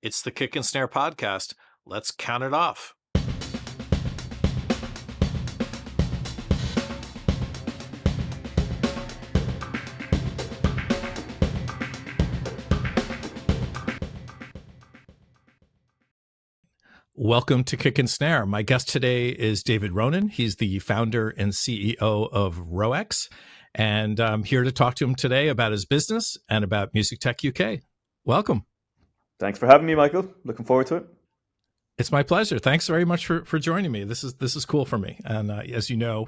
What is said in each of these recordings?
It's the Kick and Snare Podcast. Let's count it off. Welcome to Kick and Snare. My guest today is David Ronan. He's the founder and CEO of RoEx. And I'm here to talk to him today about his business and about Music Tech UK. Welcome. Thanks for having me, Michael. Looking forward to it. It's my pleasure. Thanks very much for joining me. This is cool for me. And as you know,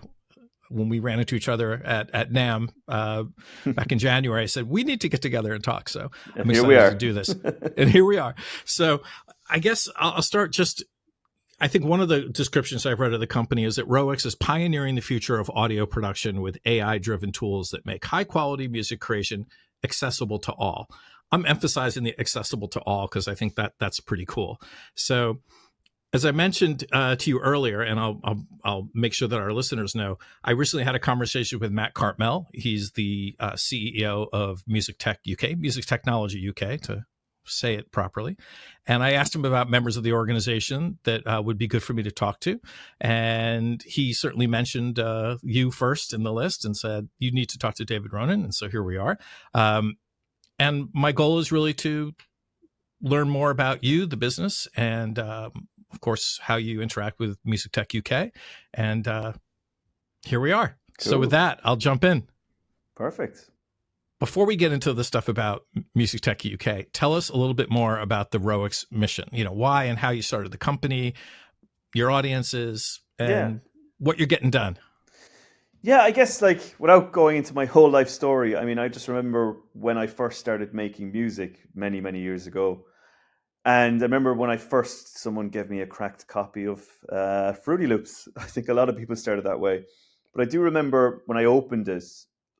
when we ran into each other at NAMM back in January, I said, we need to get together and talk. So I'm excited to do this. And here we are. So I guess I'll start I think one of the descriptions I've read of the company is that RoEx is pioneering the future of audio production with AI-driven tools that make high-quality music creation accessible to all. I'm emphasizing the accessible to all because I think that's pretty cool. So as I mentioned to you earlier, and I'll make sure that our listeners know, I recently had a conversation with Matt Cartmel. He's the CEO of Music Tech UK, Music Technology UK, to say it properly. And I asked him about members of the organization that would be good for me to talk to. And he certainly mentioned you first in the list and said, you need to talk to David Ronan. And so here we are. And my goal is really to learn more about you, the business, and of course, how you interact with Music Tech UK. And here we are. Cool. So with that, I'll jump in. Perfect. Before we get into the stuff about Music Tech UK, tell us a little bit more about the RoEx mission. You know, why and how you started the company, your audiences, and what you're getting done. Yeah, I guess without going into my whole life story, I mean, I just remember when I first started making music many, many years ago. And I remember when someone gave me a cracked copy of Fruity Loops. I think a lot of people started that way. But I do remember when I opened it,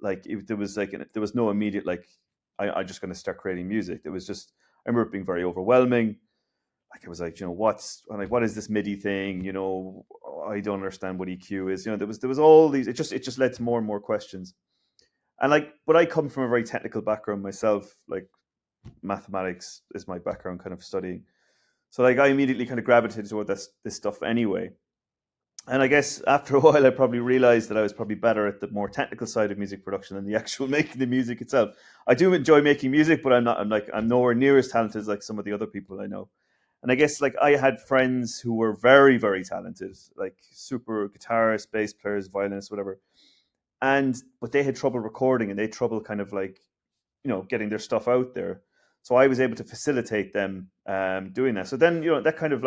there was no immediate, I'm just going to start creating music. It was just, I remember it being very overwhelming. It was what is this MIDI thing? I don't understand what EQ is. There was all these, it just led to more and more questions. And but I come from a very technical background myself, mathematics is my background kind of studying. So I immediately kind of gravitated toward this stuff anyway. And I guess after a while, I probably realized that I was probably better at the more technical side of music production than the actual making the music itself. I do enjoy making music, but I'm nowhere near as talented as some of the other people I know. And I guess I had friends who were very, very talented, super guitarists, bass players, violinists, whatever. But they had trouble recording and they had trouble kind of getting their stuff out there. So I was able to facilitate them doing that. So then, that kind of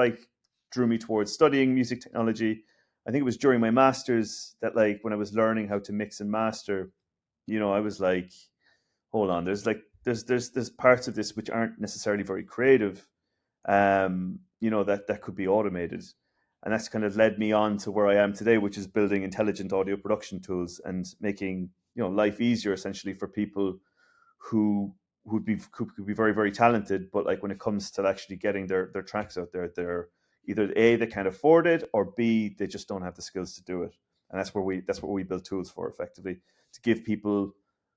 drew me towards studying music technology. I think it was during my master's that when I was learning how to mix and master, I was hold on, there's parts of this which aren't necessarily very creative, that could be automated. And that's kind of led me on to where I am today, which is building intelligent audio production tools and making, life easier essentially for people who could be very, very talented. But when it comes to actually getting their tracks out there, they're either A, they can't afford it, or B, they just don't have the skills to do it. And that's what we build tools for, effectively, to give people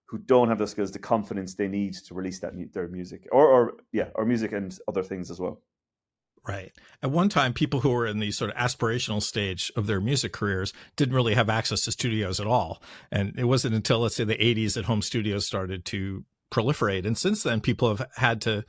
who don't have the skills the confidence they need to release their music, or music and other things as well. Right. At one time, people who were in the sort of aspirational stage of their music careers didn't really have access to studios at all. And it wasn't until, let's say, the 80s that home studios started to proliferate. And since then, people have had to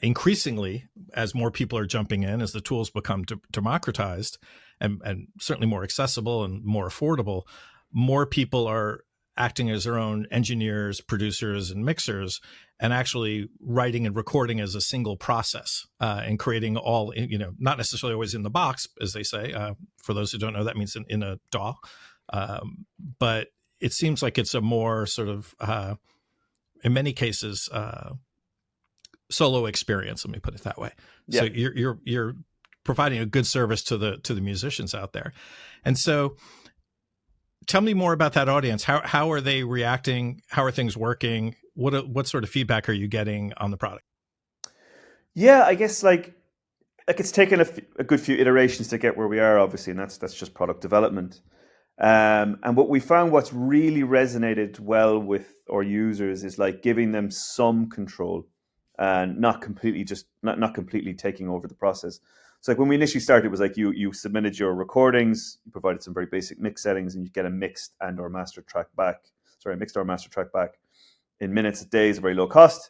increasingly, as more people are jumping in, as the tools become democratized and certainly more accessible and more affordable, more people are acting as their own engineers, producers, and mixers, and actually writing and recording as a single process, and creating all, not necessarily always in the box, as they say. For those who don't know, that means in a DAW. But it seems like it's a more sort of, in many cases, solo experience. Let me put it that way. Yeah. So you're providing a good service to the musicians out there, and so. Tell me more about that audience. How are they reacting? How are things working? What sort of feedback are you getting on the product? Yeah, I guess it's taken a good few iterations to get where we are, obviously, and that's just product development. And what we found, what's really resonated well with our users is giving them some control. and not completely taking over the process. So like when we initially started, it was like you submitted your recordings, you provided some very basic mix settings, and you get a mixed or mastered track back in minutes, days, very low cost.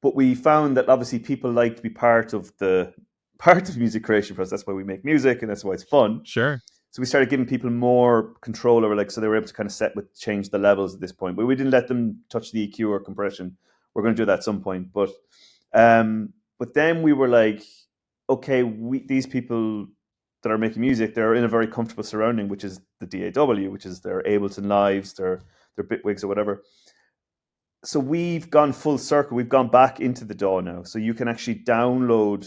But we found that obviously people like to be part of the music creation process. That's why we make music, and that's why it's fun. Sure. So we started giving people more control over, so they were able to kind of change the levels at this point. But we didn't let them touch the EQ or compression. We're going to do that at some point. But then we were like, okay, these people that are making music, they're in a very comfortable surrounding, which is the DAW, which is their Ableton Lives, their Bitwigs or whatever. So we've gone full circle. We've gone back into the DAW now. So you can actually download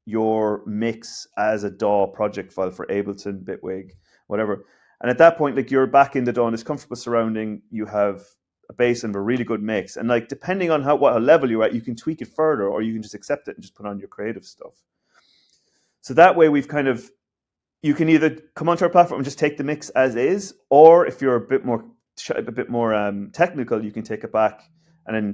your mix as a DAW project file for Ableton, Bitwig, whatever. And at that point, like, you're back in the DAW in this comfortable surrounding. You have a bass and a really good mix. And like, depending on what level you're at, you can tweak it further, or you can just accept it and just put on your creative stuff. So that way you can either come onto our platform and just take the mix as is, or if you're a bit more technical, you can take it back and then,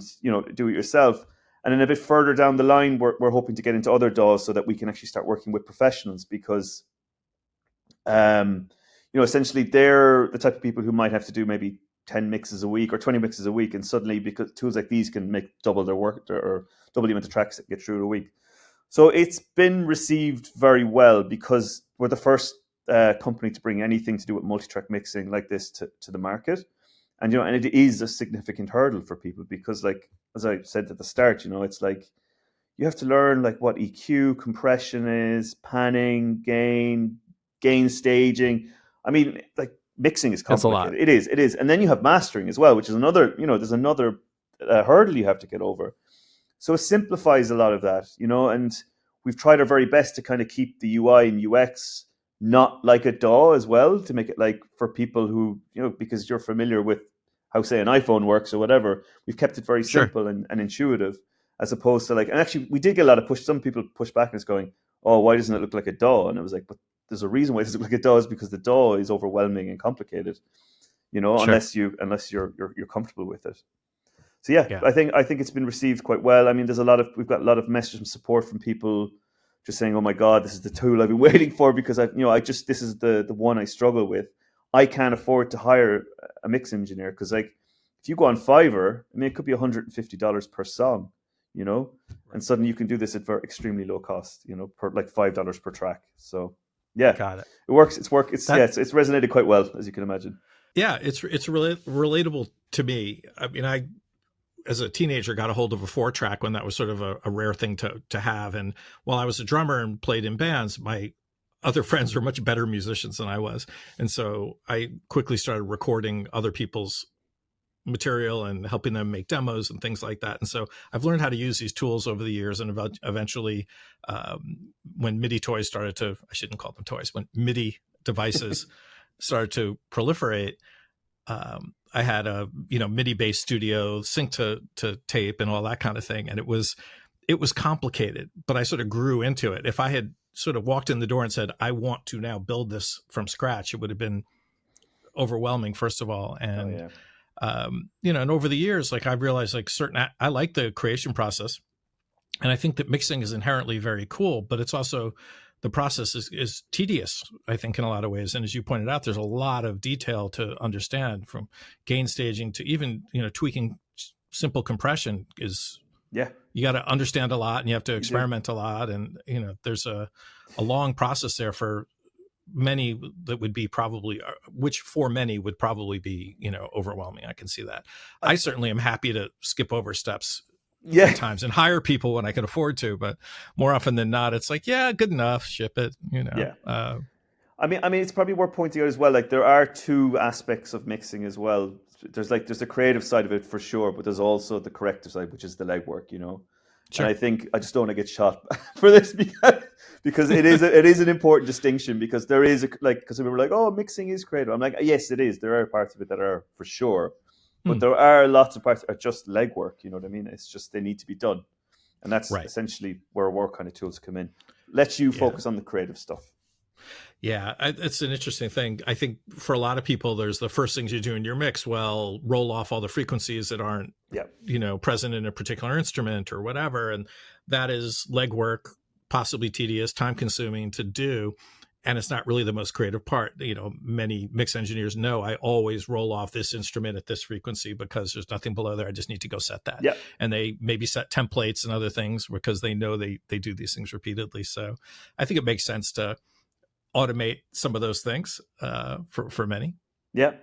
do it yourself. And then a bit further down the line, we're hoping to get into other DAWs so that we can actually start working with professionals, because, essentially they're the type of people who might have to do maybe 10 mixes a week or 20 mixes a week. And suddenly, because tools like these can make double their work or double the amount of tracks that get through a week. So it's been received very well, because we're the first company to bring anything to do with multi-track mixing like this to the market. And, and it is a significant hurdle for people, because, like, as I said at the start, it's like you have to learn like what EQ, compression is, panning, gain staging. I mean, like, mixing is complicated. It is. And then you have mastering as well, which is another, there's another hurdle you have to get over. So it simplifies a lot of that, and we've tried our very best to kind of keep the UI and UX not like a DAW as well, to make it like for people who, because you're familiar with how, say, an iPhone works or whatever, we've kept it very simple and intuitive, as opposed to like, and actually we did get a lot of some people push back and it's going, oh, why doesn't it look like a DAW? And it was like, but there's a reason why it doesn't look like a DAW, is because the DAW is overwhelming and complicated, unless you're comfortable with it. So yeah, I think it's been received quite well. I mean, we've got a lot of messages and support from people just saying, "Oh my God, this is the tool I've been waiting for, because this is the one I struggle with. I can't afford to hire a mix engineer, because like, if you go on Fiverr, I mean, it could be $150 per song, and suddenly you can do this at very extremely low cost, per like $5 per track. So yeah, got it. It works. It's resonated quite well, as you can imagine. Yeah, it's relatable to me. I mean, as a teenager, got a hold of a 4-track when that was sort of a rare thing to have. And while I was a drummer and played in bands, my other friends were much better musicians than I was. And so I quickly started recording other people's material and helping them make demos and things like that. And so I've learned how to use these tools over the years. And eventually, when MIDI toys started to, I shouldn't call them toys, when MIDI devices started to proliferate, I had a MIDI based studio, sync to tape and all that kind of thing. And it was complicated, but I sort of grew into it. If I had sort of walked in the door and said, I want to now build this from scratch, it would have been overwhelming, first of all. And, and over the years, like, I've realized like I like the creation process, and I think that mixing is inherently very cool, but it's also, the process is tedious, I think, in a lot of ways. And as you pointed out, there's a lot of detail to understand, from gain staging to even, tweaking simple compression you got to understand a lot, and you have to experiment a lot. And, there's a long process there for many that would be probably, which for many would probably be, overwhelming. I can see that. I certainly am happy to skip over steps at times and hire people when I can afford to, but more often than not, it's like, yeah, good enough, ship it, I mean, it's probably worth pointing out as well, like, there are two aspects of mixing as well. There's the creative side of it for sure, but there's also the corrective side, which is the legwork, Sure. And I think I just don't want to get shot for this, because it is an important distinction, because there is because we were like, oh, mixing is creative. I'm like, yes, it is. There are parts of it that are, for sure, but there are lots of parts that are just legwork. You know what I mean? It's just, they need to be done, and that's essentially where our kind of tools come in. Let you focus on the creative stuff. Yeah, it's an interesting thing. I think for a lot of people, there's the first things you do in your mix. Well, roll off all the frequencies that aren't, Yeah. present in a particular instrument or whatever. And that is legwork, possibly tedious, time consuming to do. And it's not really the most creative part. Many mix engineers know I always roll off this instrument at this frequency because there's nothing below there. I just need to go set that. Yeah. And they maybe set templates and other things because they know they do these things repeatedly. So I think it makes sense to automate some of those things for many. Yeah.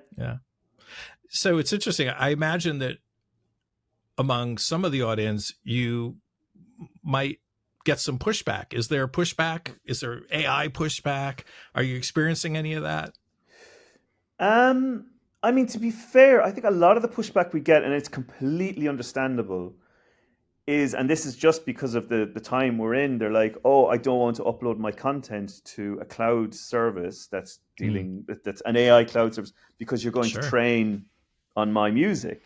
So it's interesting. I imagine that among some of the audience, you might get some pushback. Is there pushback? Is there AI pushback? Are you experiencing any of that? I mean, to be fair, I think a lot of the pushback we get, and it's completely understandable, and this is just because of the time we're in, they're like, oh, I don't want to upload my content to a cloud service that's that's an AI cloud service because you're going to train on my music.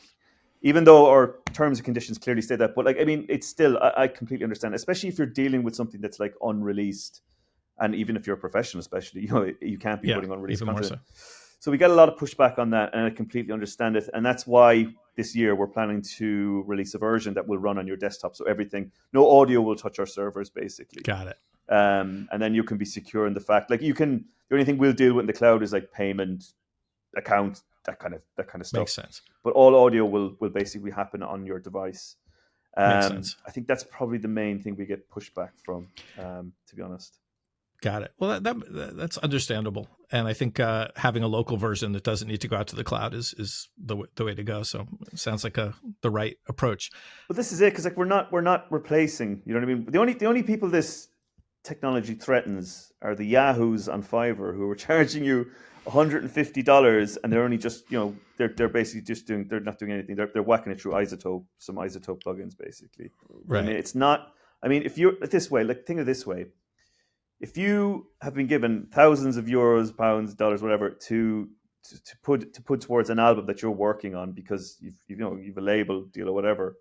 Even though our terms and conditions clearly say that. But it's still, I completely understand, especially if you're dealing with something that's like unreleased. And even if you're a professional, especially, you can't be putting unreleased content. More so we get a lot of pushback on that, and I completely understand it. And that's why this year we're planning to release a version that will run on your desktop. So no audio will touch our servers, basically. Got it. And then you can be secure in the fact, the only thing we'll deal with in the cloud is like payment, account, that kind of stuff. Makes sense. But all audio will basically happen on your device. Makes sense. I think that's probably the main thing we get pushback from, to be honest. Got it. Well, that's understandable, and I think having a local version that doesn't need to go out to the cloud is the way to go. So it sounds like the right approach. But this is it, because we're not replacing. You know what I mean? The only people this technology threatens are the yahoos on Fiverr who are charging you $150, and they're only just they're basically just they're not doing anything. They're whacking it through some isotope plugins, basically. Right. I mean, it's not. I mean, if you're this way, think of it this way. If you have been given thousands of euros, pounds, dollars, whatever, to put towards an album that you're working on because you've a label deal or whatever,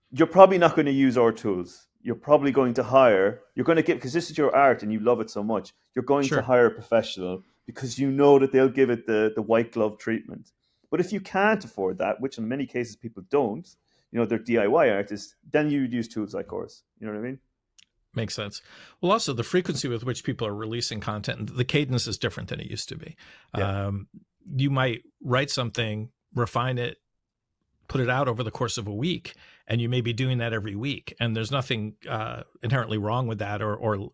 you're probably not going to use our tools. You're probably going to hire. You're going to get, because this is your art and you love it so much. You're going to hire a professional because you know that they'll give it the white glove treatment. But if you can't afford that, which in many cases people don't, they're DIY artists, then you would use tools like ours. You know what I mean? Makes sense. Well, also the frequency with which people are releasing content, the cadence is different than it used to be. Yeah. You might write something, refine it, put it out over the course of a week, and you may be doing that every week. And there's nothing inherently wrong with that, or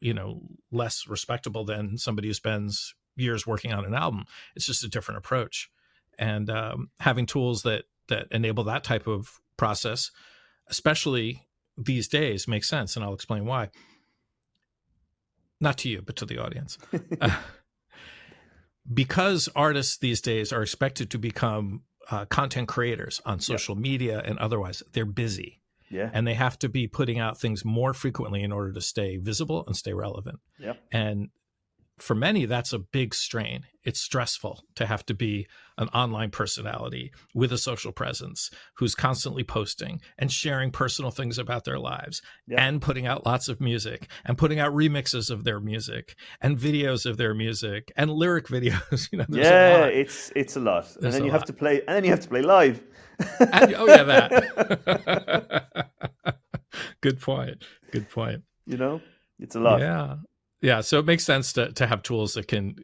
less respectable than somebody who spends years working on an album. It's just a different approach. And having tools that enable that type of process, especially these days, makes sense. And I'll explain why. Not to you, but to the audience. Because artists these days are expected to become content creators on social media and otherwise, they're busy. Yeah. And they have to be putting out things more frequently in order to stay visible and stay relevant. Yeah. And for many, that's a big strain. It's stressful to have to be an online personality with a social presence who's constantly posting and sharing personal things about their lives and putting out lots of music and putting out remixes of their music and videos of their music and lyric videos. It's a lot. And then you have to play live. That. Good point. It's a lot. Yeah, so it makes sense to have tools that can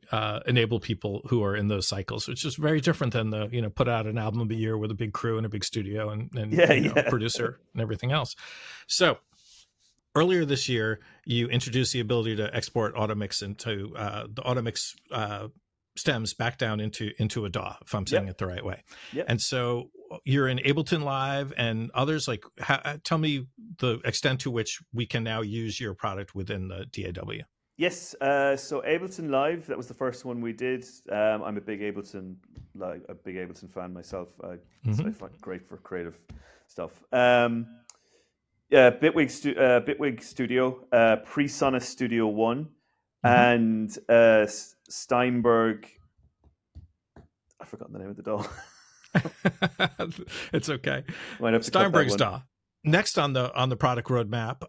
enable people who are in those cycles, which is very different than the put out an album a year with a big crew and a big studio and producer and everything else. So earlier this year, you introduced the ability to export AutoMix into the AutoMix stems back down into a DAW, if I'm saying it the right way. Yep. And so you're in Ableton Live and others. Tell me the extent to which we can now use your product within the DAW. Yes, so Ableton Live, that was the first one we did. I'm a big Ableton fan myself. I find it great for creative stuff. Bitwig Studio, Presonus Studio 1, and Steinberg. I've forgotten the name of the DAW. It's okay. Might have to Steinberg's DAW. next on the product roadmap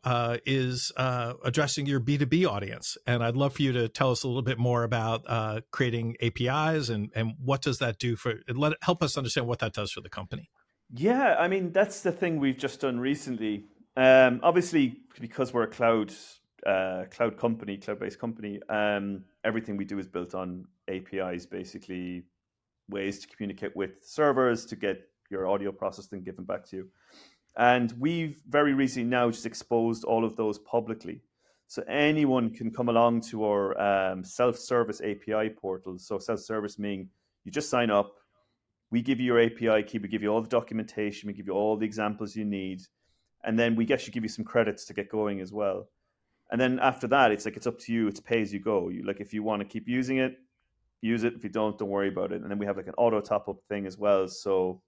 is addressing your B2B audience. And I'd love for you to tell us a little bit more about creating APIs and what does that do help us understand what that does for the company. Yeah, I mean, that's the thing we've just done recently. Obviously, because we're a cloud-based company, everything we do is built on APIs, basically ways to communicate with servers to get your audio processed and given back to you. And we've very recently now just exposed all of those publicly. So anyone can come along to our self-service API portal. So self-service meaning you just sign up, we give you your API key, we give you all the documentation, we give you all the examples you need, and then we actually give you some credits to get going as well. And then after that, it's like it's up to you. It's pay as you go. You like if you want to keep using it, use it. If you don't worry about it. And then we have like an auto top up thing as well, so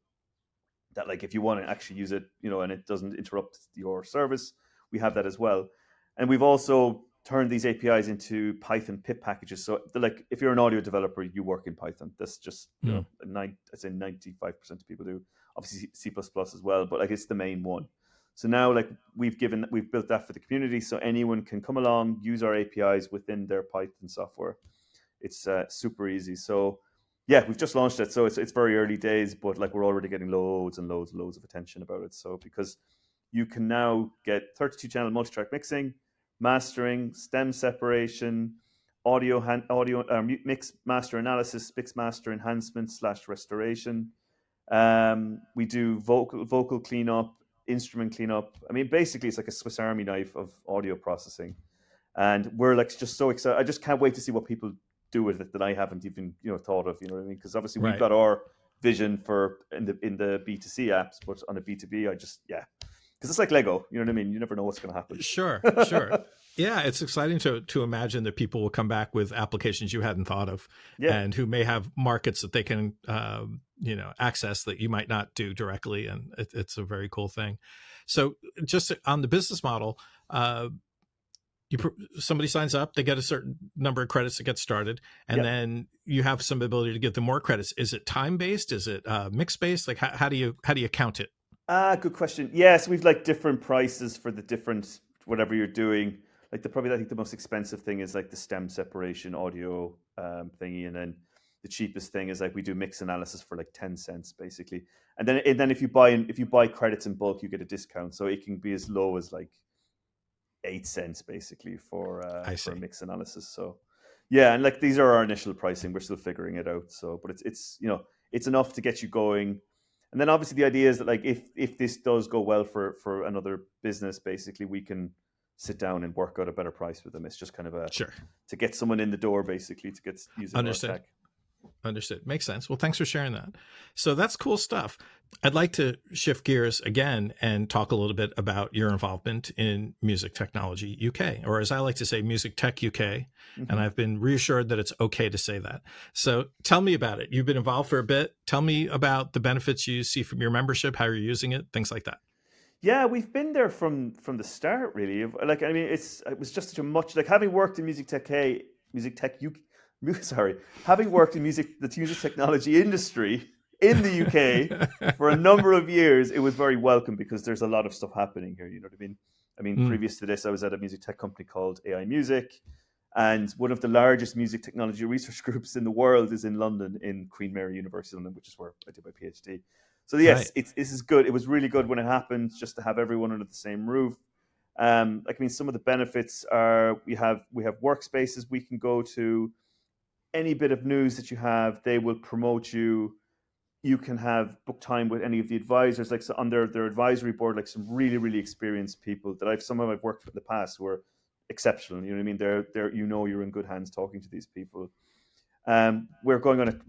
that like if you want to actually use it, and it doesn't interrupt your service, we have that as well. And we've also turned these APIs into Python pip packages. So like if you're an audio developer, you work in Python. That's just I'd say 95% of people do. Obviously C++ as well, but like it's the main one. So now like we've built that for the community, so anyone can come along, use our APIs within their Python software. It's super easy. So yeah, we've just launched it, so it's very early days, but like we're already getting loads and loads of attention about it. So because you can now get 32 channel multi-track mixing, mastering, stem separation, audio mix master analysis, mix master enhancement / restoration. We do vocal cleanup, instrument cleanup. I mean, basically, it's like a Swiss Army knife of audio processing, and we're like just so excited. I just can't wait to see what people do with it that I haven't even thought of. You know what I mean? Because obviously we've got our vision for in the B2C apps, but on a B2B, because it's like Lego. You know what I mean? You never know what's going to happen. Sure. Yeah, it's exciting to imagine that people will come back with applications you hadn't thought of, and who may have markets that they can access that you might not do directly, and it's a very cool thing. So just on the business model, somebody signs up, they get a certain number of credits to get started, and then you have some ability to give them more credits. Is it time based? Is it mix based? Like how do you count it? Good question. Yes, we've like different prices for the different whatever you're doing. Like I think the most expensive thing is like the stem separation audio thingy, and then the cheapest thing is like we do mix analysis for like 10 cents basically. And then if you buy credits in bulk, you get a discount. So it can be as low as like 8 cents basically for a mix analysis. So yeah, and like these are our initial pricing. We're still figuring it out. So, but it's it's enough to get you going. And then obviously the idea is that like if this does go well for another business, basically we can sit down and work out a better price with them. It's just kind of to get someone in the door, basically, to get using our tech. Understood. Makes sense. Well, thanks for sharing that. So that's cool stuff. I'd like to shift gears again and talk a little bit about your involvement in Music Technology UK, or as I like to say, Music Tech UK. Mm-hmm. And I've been reassured that it's okay to say that. So tell me about it. You've been involved for a bit. Tell me about the benefits you see from your membership, how you're using it, things like that. Yeah, we've been there from the start, really. Like, I mean, it was just such a much, like having worked in having worked in the music technology industry in the UK for a number of years, it was very welcome because there's a lot of stuff happening here. You know what I mean? I mean, previous to this, I was at a music tech company called AI Music, and one of the largest music technology research groups in the world is in London, in Queen Mary University, London, which is where I did my PhD. So yes, this is good. It was really good when it happened, just to have everyone under the same roof. Like, I mean, some of the benefits are we have workspaces we can go to. Any bit of news that you have, they will promote you. You can have book time with any of the advisors, like so on their advisory board, like some really, really experienced people that I've worked with in the past who are exceptional. You know what I mean? They're you're in good hands talking to these people. We're going on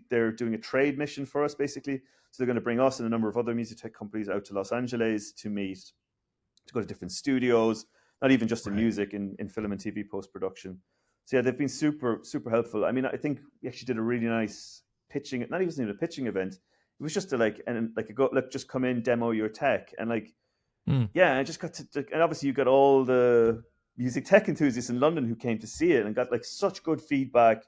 they're doing a trade mission for us basically. So they're going to bring us and a number of other music tech companies out to Los Angeles to go to different studios, not even just in music, in film and TV post-production. So yeah, they've been super, super helpful. I mean, I think we actually did a really nice pitching, not even a pitching event. It was just just come in, demo your tech. And like, I just got to, and obviously you got all the music tech enthusiasts in London who came to see it and got like such good feedback,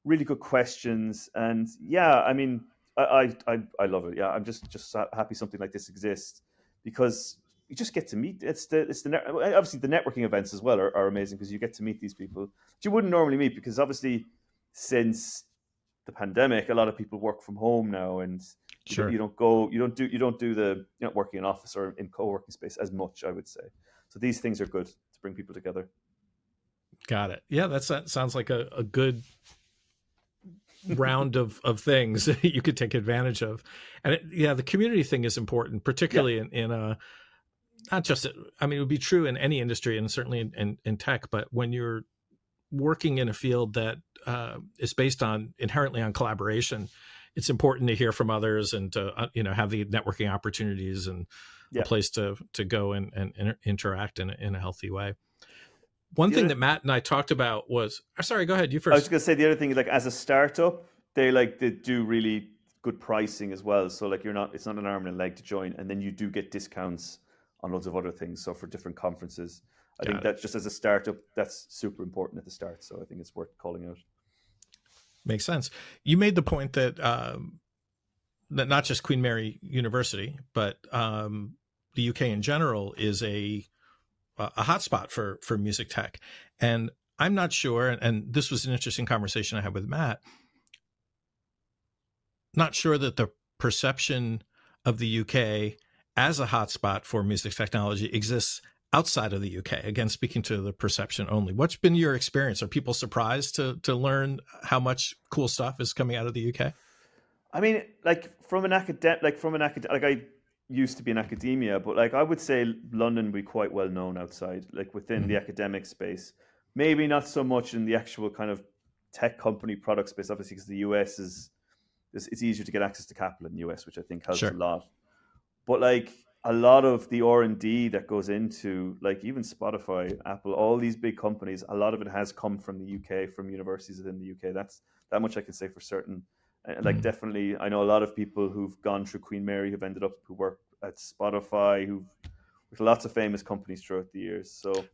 really good questions. And yeah, I mean, I love it. Yeah, I'm just happy something like this exists, because you just get to meet. Obviously the networking events as well are amazing because you get to meet these people that you wouldn't normally meet, because obviously since the pandemic, a lot of people work from home now, and Sure. you don't do the working in office or in co-working space as much, I would say. So these things are good to bring people together. Got it. Yeah, that sounds like a good round of things that you could take advantage of. And the community thing is important, particularly in a, not just, I mean, it would be true in any industry and certainly in tech, but when you're working in a field that is based inherently on collaboration, it's important to hear from others and to have the networking opportunities and a place to go and interact in a healthy way. One thing that Matt and I talked about was, sorry, go ahead. You first. I was just going to say the other thing is, like, as a startup, they do really good pricing as well. So like it's not an arm and a leg to join, and then you do get discounts on loads of other things. So for different conferences, I think that just as a startup, that's super important at the start. So I think it's worth calling out. Makes sense. You made the point that that not just Queen Mary University, but the UK in general is a hotspot for music tech. And I'm not sure, and this was an interesting conversation I had with Matt, not sure that the perception of the UK as a hotspot for music technology exists outside of the UK. Again, speaking to the perception only. What's been your experience? Are people surprised to learn how much cool stuff is coming out of the UK? I mean, like I used to be in academia, but like I would say London would be quite well known outside, like within the academic space. Maybe not so much in the actual kind of tech company product space, obviously, because the US it's easier to get access to capital in the US, which I think helps a lot. But like a lot of the R&D that goes into like even Spotify, Apple, all these big companies, a lot of it has come from the UK, from universities within the UK. That's that much I can say for certain. Like definitely, I know a lot of people who've gone through Queen Mary who work at Spotify, with lots of famous companies throughout the years. So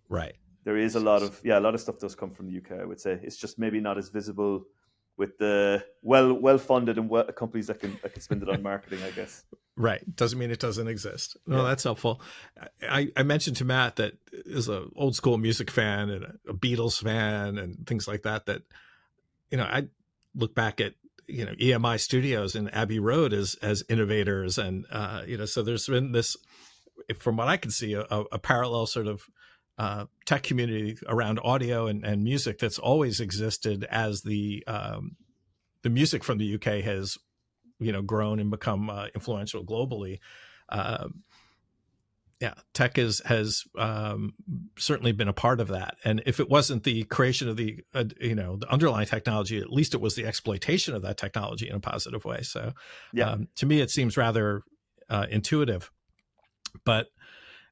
there is a lot of stuff does come from the UK. I would say it's just maybe not as visible with the well funded and companies that can spend it on marketing, I guess. Right. Doesn't mean it doesn't exist. No, that's helpful. I mentioned to Matt that is an old school music fan and a Beatles fan and things like that, I look back at, EMI Studios and Abbey Road as innovators. And, so there's been this, from what I can see, a parallel sort of tech community around audio and music that's always existed as the music from the UK has, grown and become influential globally. Tech has certainly been a part of that. And if it wasn't the creation of the underlying technology, at least it was the exploitation of that technology in a positive way. So to me, it seems rather intuitive. But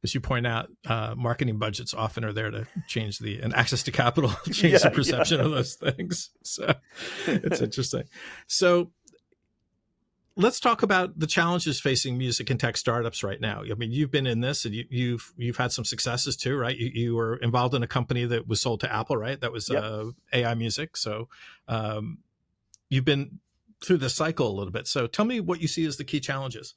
as you point out, marketing budgets often are there to change and access to capital, change the perception of those things. So it's interesting. So let's talk about the challenges facing music and tech startups right now. I mean, you've been in this, and you've had some successes too, right? You were involved in a company that was sold to Apple, right? That was AI music. So you've been through this cycle a little bit. So tell me what you see as the key challenges.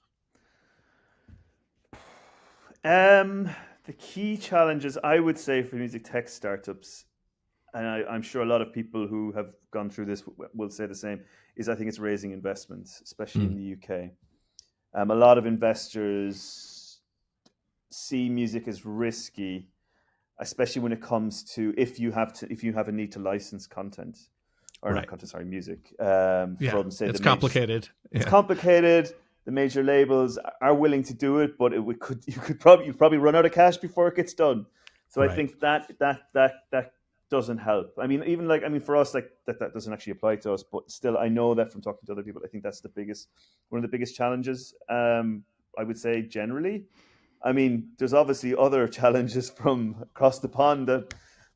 The key challenges, I would say, for music tech startups, and I'm sure a lot of people who have gone through this will say the same, is I think it's raising investments, especially in the UK. A lot of investors see music as risky, especially when it comes to if you have a need to license content, or not content, sorry, music. From say it's complicated. It's complicated. The major labels are willing to do it, but you could probably run out of cash before it gets done. So I think that doesn't help. I mean, for us, like that doesn't actually apply to us, but still, I know that from talking to other people, I think that's one of the biggest challenges. I would say generally. I mean, there's obviously other challenges from across the pond,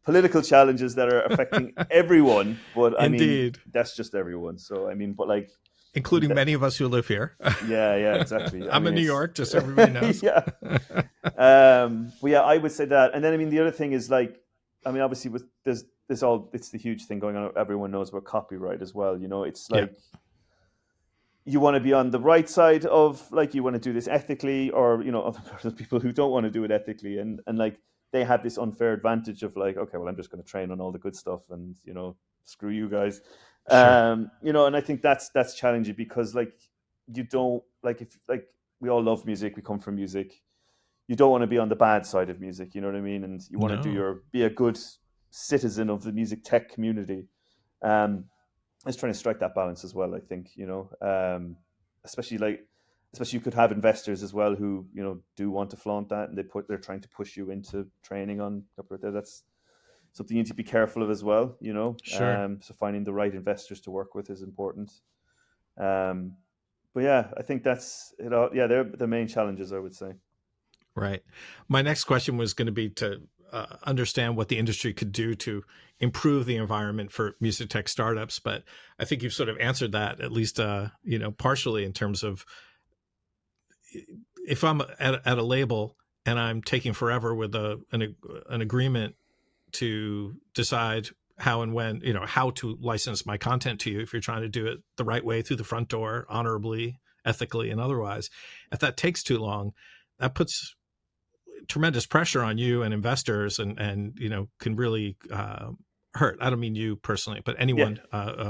political challenges that are affecting everyone. But I mean, that's just everyone. So I mean, but like. Including many of us who live here. Yeah, exactly. I'm in New York, just so everybody knows. But I would say that. And then, I mean, the other thing is like, I mean, obviously with it's the huge thing going on. Everyone knows about copyright as well. It's like, you want to be on the right side of, like, you want to do this ethically, or other people who don't want to do it ethically, and like they have this unfair advantage of like, okay, well, I'm just going to train on all the good stuff, and screw you guys. Sure. And I think that's challenging, because like, you don't, like, if like, we all love music, we come from music, you don't want to be on the bad side of music, you know what I mean? And you want to No. be a good citizen of the music tech community. It's trying to strike that balance as well, I think, especially you could have investors as well who, do want to flaunt that, and they're trying to push you into training on copyright. That's something you need to be careful of as well, Sure. So finding the right investors to work with is important. But yeah, I think that's it. Yeah, they're the main challenges, I would say. Right. My next question was going to be to understand what the industry could do to improve the environment for music tech startups, but I think you've sort of answered that, at least partially, in terms of, if I'm at a label and I'm taking forever with an agreement to decide how and when, how to license my content to you, if you're trying to do it the right way through the front door, honorably, ethically, and otherwise, if that takes too long, that puts tremendous pressure on you and investors, and can really hurt. I don't mean you personally, but Yeah. anyone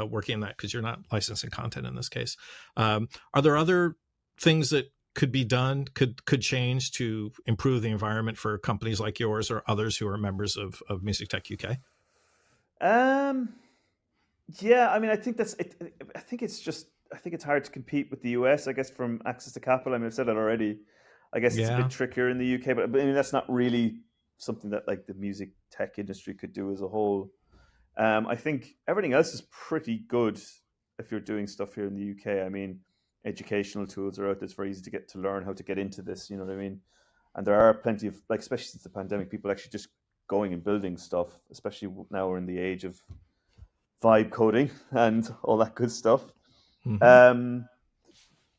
working in that, because you're not licensing content in this case. Are there other things that could be done, could change to improve the environment for companies like yours or others who are members of Music Tech UK? Um, yeah, I mean, I think that's it. I think it's hard to compete with the US, I guess, from access to capital. I mean, I've said that already. I guess it's a bit Yeah. trickier in the UK, but I mean, that's not really something that like the music tech industry could do as a whole. I think everything else is pretty good if you're doing stuff here in the UK. I mean, educational tools are out there. It's very easy to get to learn how to get into this. You know what I mean? And there are plenty of, like, especially since the pandemic, people actually just going and building stuff. Especially now we're in the age of vibe coding and all that good stuff. Mm-hmm. Um,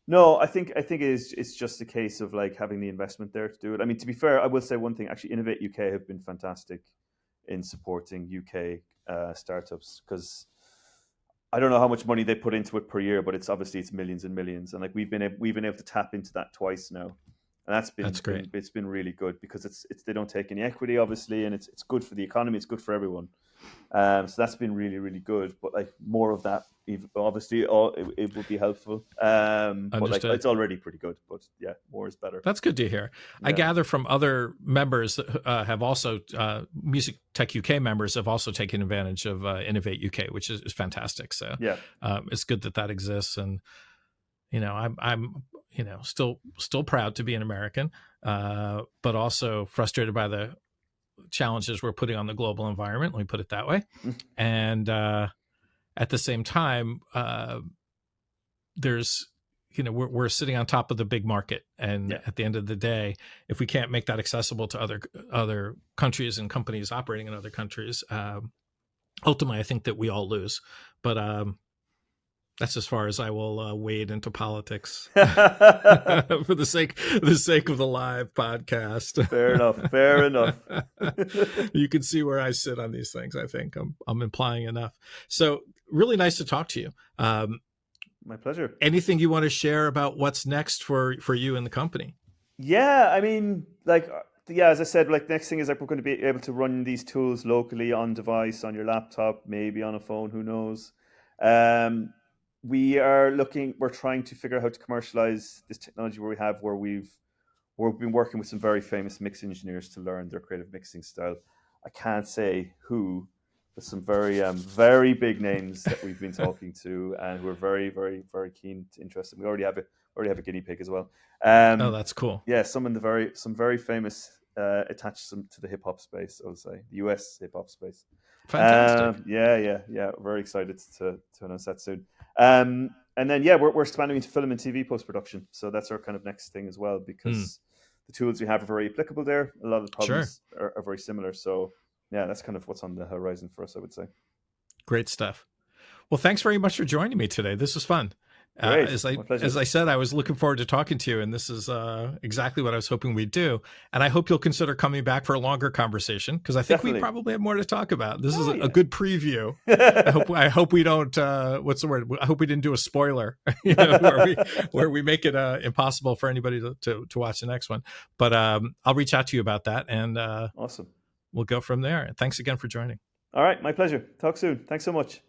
no, I think it's just a case of like having the investment there to do it. I mean, to be fair, I will say one thing. Actually, Innovate UK have been fantastic in supporting UK startups, because I don't know how much money they put into it per year, but it's millions and millions, and like we've been able to tap into that twice now, and That's great. it's been really good, because it's they don't take any equity, obviously, and it's good for the economy, it's good for everyone. So that's been really, really good. But like more of that, obviously, it would be helpful. But like Understood. it's already pretty good. But yeah, more is better. That's good to hear. I Yeah. gather from other members that have also, Music Tech UK members have also taken advantage of Innovate UK, which is fantastic. So Yeah. it's good that exists. And, I'm still proud to be an American, but also frustrated by the challenges we're putting on the global environment. Let me put it that way. And at the same time, there's, we're sitting on top of the big market, and Yeah. at the end of the day, if we can't make that accessible to other countries and companies operating in other countries, ultimately, I think that we all lose. But that's as far as I will wade into politics for the sake of the live podcast. Fair enough. Fair enough. You can see where I sit on these things. I think I'm implying enough. So really nice to talk to you. My pleasure. Anything you want to share about what's next for you and the company? Yeah, I mean, like, yeah, as I said, like, next thing is like we're going to be able to run these tools locally on device, on your laptop, maybe on a phone, who knows. We're trying to figure out how to commercialize this technology where we've been working with some very famous mix engineers to learn their creative mixing style. I can't say who, but some very big names that we've been talking to, and we're very, very, very keen to interested. We already have a guinea pig as well. Oh, that's cool. Yeah, some very famous attached to the hip hop space. I would say the US hip hop space. Fantastic. Yeah. Very excited to announce that soon. And then we're expanding into film and TV post production. So that's our kind of next thing as well, because the tools we have are very applicable there. A lot of the problems are very similar. So yeah, that's kind of what's on the horizon for us, I would say. Great stuff. Well, thanks very much for joining me today. This was fun. Great. My pleasure. As I said, I was looking forward to talking to you, and this is exactly what I was hoping we'd do. And I hope you'll consider coming back for a longer conversation, because I think Definitely. we probably have more to talk about. This is yeah. a good preview. I hope we don't. What's the word? I hope we didn't do a spoiler, where we make it impossible for anybody to watch the next one. But I'll reach out to you about that, and awesome. We'll go from there. Thanks again for joining. All right, my pleasure. Talk soon. Thanks so much.